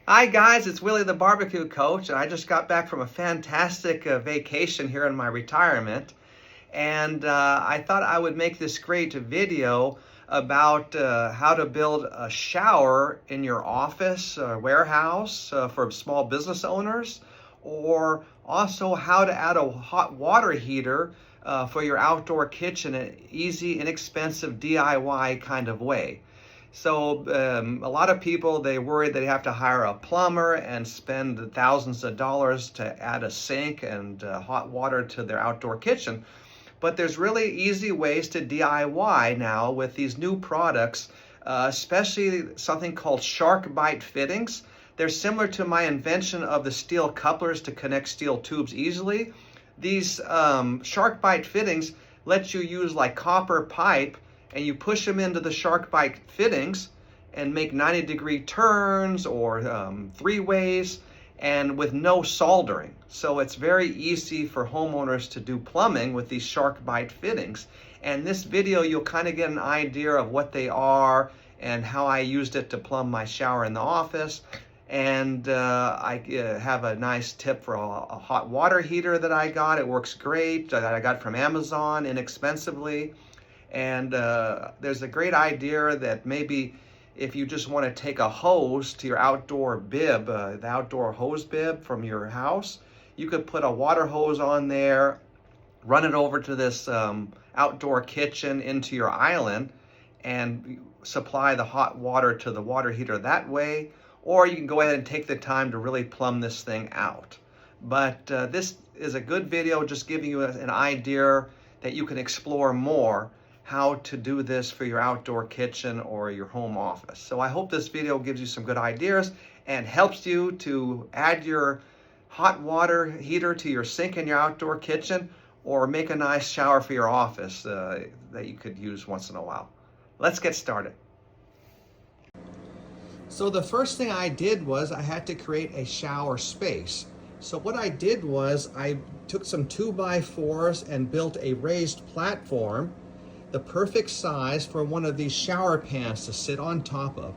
Hi guys, it's Willie the Barbecue Coach, and I just got back from a fantastic vacation here in my retirement, and I thought I would make this great video about how to build a shower in your office, warehouse for small business owners, or also how to add a hot water heater for your outdoor kitchen in an easy, inexpensive DIY kind of way. So a lot of people, they worry they have to hire a plumber and spend thousands of dollars to add a sink and hot water to their outdoor kitchen. But there's really easy ways to DIY now with these new products, especially something called shark bite fittings. They're similar to my invention of the steel couplers to connect steel tubes easily. These shark bite fittings let you use like copper pipe, and you push them into the shark bite fittings and make 90-degree turns or three ways, and with no soldering. So it's very easy for homeowners to do plumbing with these shark bite fittings. And this video, you'll kind of get an idea of what they are and how I used it to plumb my shower in the office. And I have a nice tip for a hot water heater that I got. It works great, that I got from Amazon inexpensively. And there's a great idea that maybe if you just want to take a hose to your outdoor bib, the outdoor hose bib from your house, you could put a water hose on there, run it over to this outdoor kitchen into your island, and supply the hot water to the water heater that way. Or you can go ahead and take the time to really plumb this thing out. But this is a good video just giving you an idea that you can explore more how to do this for your outdoor kitchen or your home office. So I hope this video gives you some good ideas and helps you to add your hot water heater to your sink in your outdoor kitchen, or make a nice shower for your office that you could use once in a while. Let's get started. So the first thing I did was I had to create a shower space. So what I did was I took some 2x4s and built a raised platform, the perfect size for one of these shower pans to sit on top of.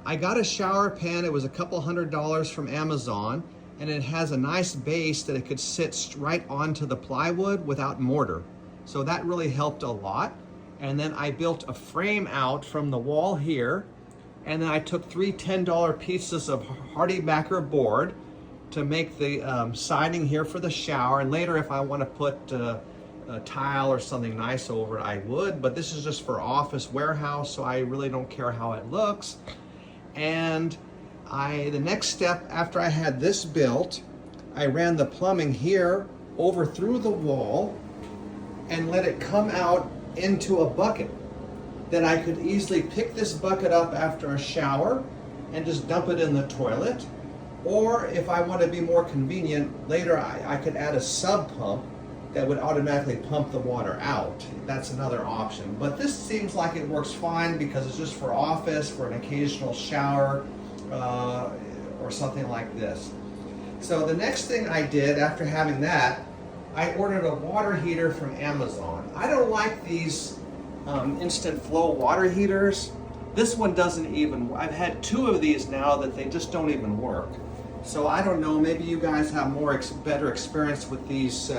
I got a shower pan, it was a couple $100 from Amazon, and it has a nice base that it could sit right onto the plywood without mortar. So that really helped a lot. And then I built a frame out from the wall here, and then I took three $10 pieces of Hardy-Backer board to make the siding here for the shower. And later, if I want to put a tile or something nice over it, I would, but this is just for office warehouse, so I really don't care how it looks. And the next step after I had this built, I ran the plumbing here over through the wall and let it come out into a bucket. Then I could easily pick this bucket up after a shower and just dump it in the toilet. Or if I want to be more convenient, later I could add a sub pump that would automatically pump the water out. That's another option. But this seems like it works fine because it's just for office, for an occasional shower, or something like this. So the next thing I did after having that, I ordered a water heater from Amazon. I don't like these instant flow water heaters. This one doesn't even, I've had two of these now that they just don't even work. So I don't know, maybe you guys have better experience with these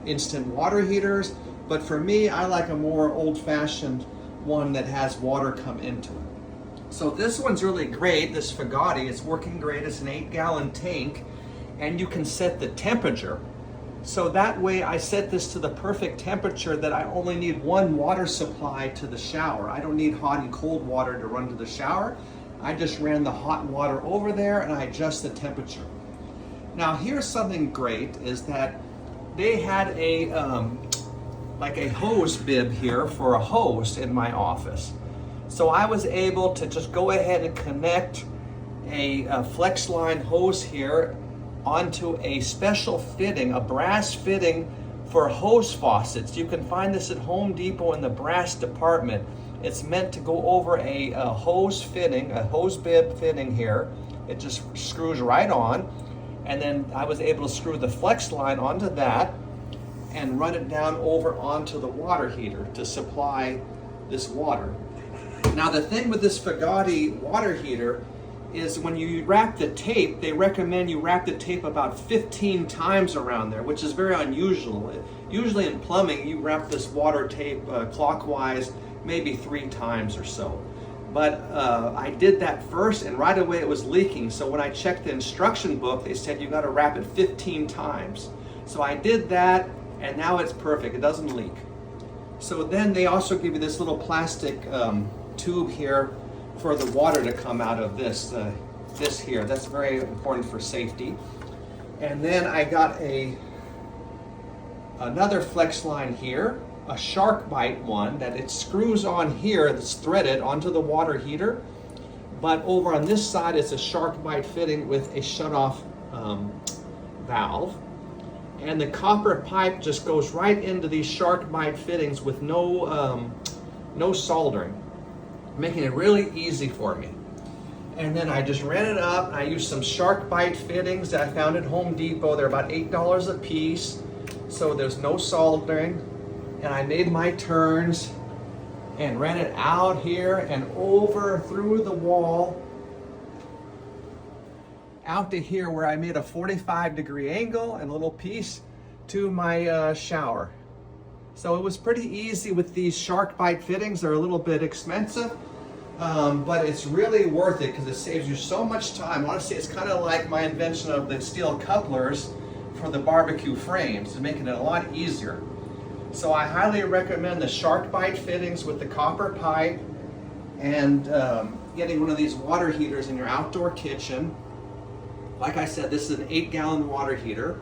instant water heaters, but for me, I like a more old-fashioned one that has water come into it. So this one's really great, this Fagati, it's working great. It's an 8-gallon tank, and you can set the temperature. So that way I set this to the perfect temperature that I only need one water supply to the shower. I don't need hot and cold water to run to the shower. I just ran the hot water over there and I adjust the temperature. Now here's something great, is that they had a like a hose bib here for a hose in my office. So I was able to just go ahead and connect a flex line hose here onto a special fitting, a brass fitting for hose faucets. You can find this at Home Depot in the brass department. It's meant to go over a hose fitting, a hose bib fitting here. It just screws right on. And then I was able to screw the flex line onto that and run it down over onto the water heater to supply this water. Now the thing with this Fagati water heater is when you wrap the tape, they recommend you wrap the tape about 15 times around there, which is very unusual. Usually in plumbing, you wrap this water tape clockwise maybe 3 times or so. But I did that first, and right away it was leaking. So when I checked the instruction book, they said you got to wrap it 15 times. So I did that, and now it's perfect. It doesn't leak. So then they also give you this little plastic tube here for the water to come out of this here. That's very important for safety. And then I got another flex line here, a shark bite one that it screws on here that's threaded onto the water heater. But over on this side, it's a shark bite fitting with a shutoff valve. And the copper pipe just goes right into these shark bite fittings with no soldering, making it really easy for me. And then I just ran it up, and I used some shark bite fittings that I found at Home Depot. They're about $8 a piece, so there's no soldering. And I made my turns and ran it out here and over through the wall out to here, where I made a 45-degree angle and a little piece to my shower. So it was pretty easy with these shark bite fittings. They're a little bit expensive, but it's really worth it because it saves you so much time. Honestly, it's kind of like my invention of the steel couplers for the barbecue frames. It's making it a lot easier. So I highly recommend the shark bite fittings with the copper pipe, and getting one of these water heaters in your outdoor kitchen. Like I said, this is an 8-gallon water heater,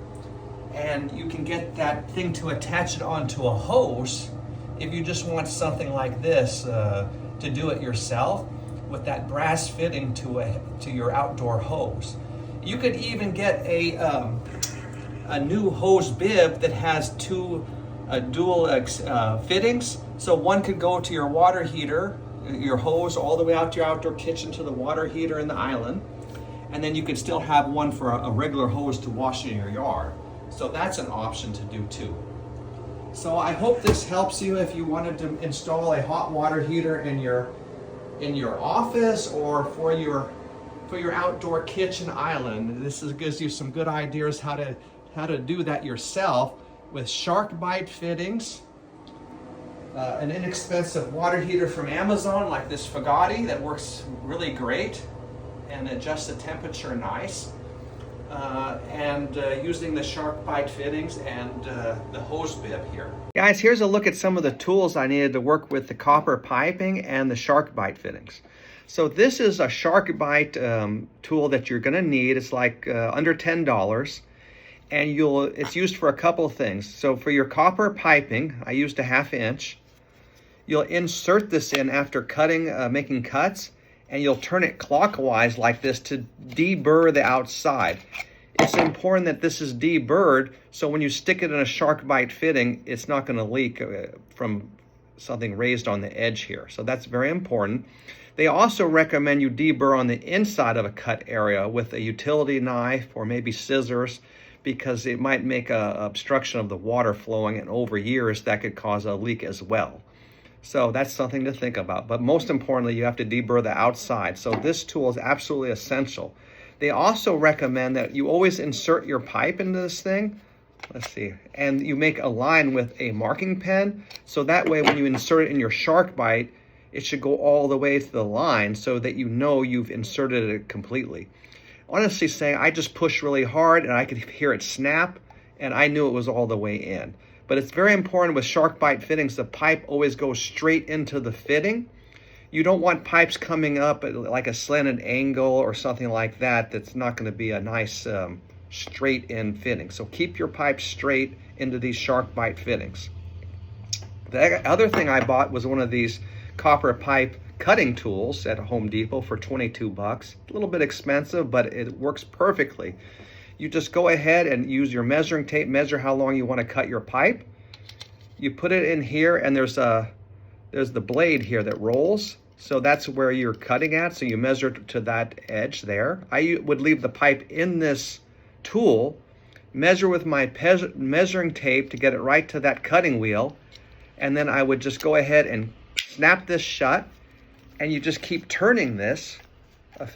and you can get that thing to attach it onto a hose if you just want something like this to do it yourself with that brass fitting to your outdoor hose. You could even get a new hose bib that has two dual fittings, so one could go to your water heater, your hose, all the way out to your outdoor kitchen to the water heater in the island. And then you could still have one for a regular hose to wash in your yard. So that's an option to do too. So I hope this helps you if you wanted to install a hot water heater in your office or for your outdoor kitchen island. This gives you some good ideas how to do that yourself with shark bite fittings, an inexpensive water heater from Amazon like this Fagati that works really great and adjust the temperature nice, and using the shark bite fittings and the hose bib here. Guys, here's a look at some of the tools I needed to work with the copper piping and the shark bite fittings. So this is a shark bite tool that you're going to need. It's like under $10, and it's used for a couple of things. So for your copper piping, I used a 1/2 inch. You'll insert this in after cutting, making cuts, and you'll turn it clockwise like this to deburr the outside. It's important that this is deburred, so when you stick it in a shark bite fitting, it's not going to leak from something raised on the edge here. So that's very important. They also recommend you deburr on the inside of a cut area with a utility knife or maybe scissors, because it might make an obstruction of the water flowing, and over years that could cause a leak as well. So that's something to think about. But most importantly, you have to deburr the outside. So this tool is absolutely essential. They also recommend that you always insert your pipe into this thing. Let's see. And you make a line with a marking pen. So that way when you insert it in your shark bite, it should go all the way to the line so that you know you've inserted it completely. Honestly saying, I just pushed really hard and I could hear it snap, and I knew it was all the way in. But it's very important with shark bite fittings, the pipe always goes straight into the fitting. You don't want pipes coming up at like a slanted angle or something like that. That's not going to be a nice straight in fitting. So keep your pipe straight into these shark bite fittings. The other thing I bought was one of these copper pipe cutting tools at Home Depot for 22 bucks. A little bit expensive, but it works perfectly. You just go ahead and use your measuring tape, measure how long you want to cut your pipe. You put it in here, and there's the blade here that rolls. So that's where you're cutting at. So you measure to that edge there. I would leave the pipe in this tool, measure with my measuring tape to get it right to that cutting wheel. And then I would just go ahead and snap this shut. And you just keep turning this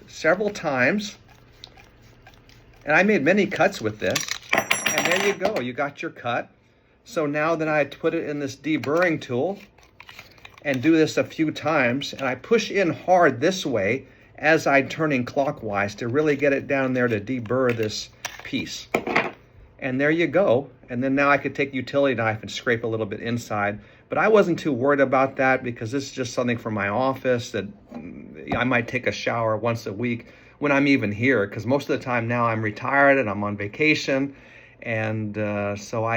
several times. And I made many cuts with this. And there you go, you got your cut. So now then I put it in this deburring tool and do this a few times. And I push in hard this way as I'm turning clockwise to really get it down there to deburr this piece. And there you go. And then now I could take a utility knife and scrape a little bit inside. But I wasn't too worried about that because this is just something for my office that I might take a shower once a week when I'm even here, because most of the time now I'm retired and I'm on vacation. And so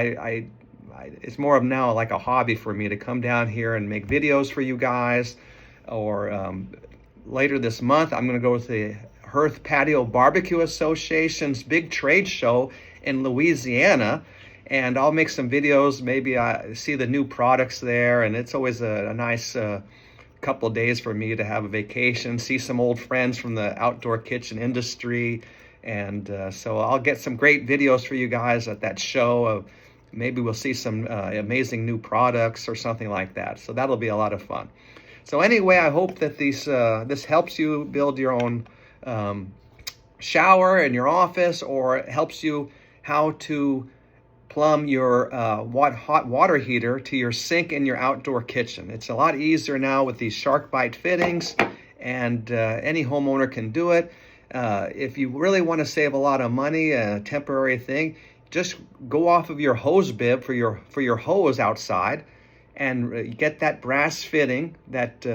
it's more of now like a hobby for me to come down here and make videos for you guys. Or later this month, I'm going to go to the Hearth Patio Barbecue Association's big trade show in Louisiana. And I'll make some videos, maybe I see the new products there, and it's always a nice couple of days for me to have a vacation, see some old friends from the outdoor kitchen industry. And so I'll get some great videos for you guys at that show. Maybe we'll see some amazing new products or something like that. So that'll be a lot of fun. So anyway, I hope that this helps you build your own shower in your office, or it helps you how to plumb your hot water heater to your sink in your outdoor kitchen. It's a lot easier now with these shark bite fittings, and any homeowner can do it. If you really want to save a lot of money, a temporary thing, just go off of your hose bib for your hose outside, and get that brass fitting that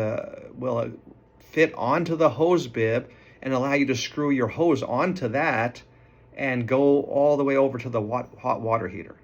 will fit onto the hose bib and allow you to screw your hose onto that and go all the way over to the hot water heater.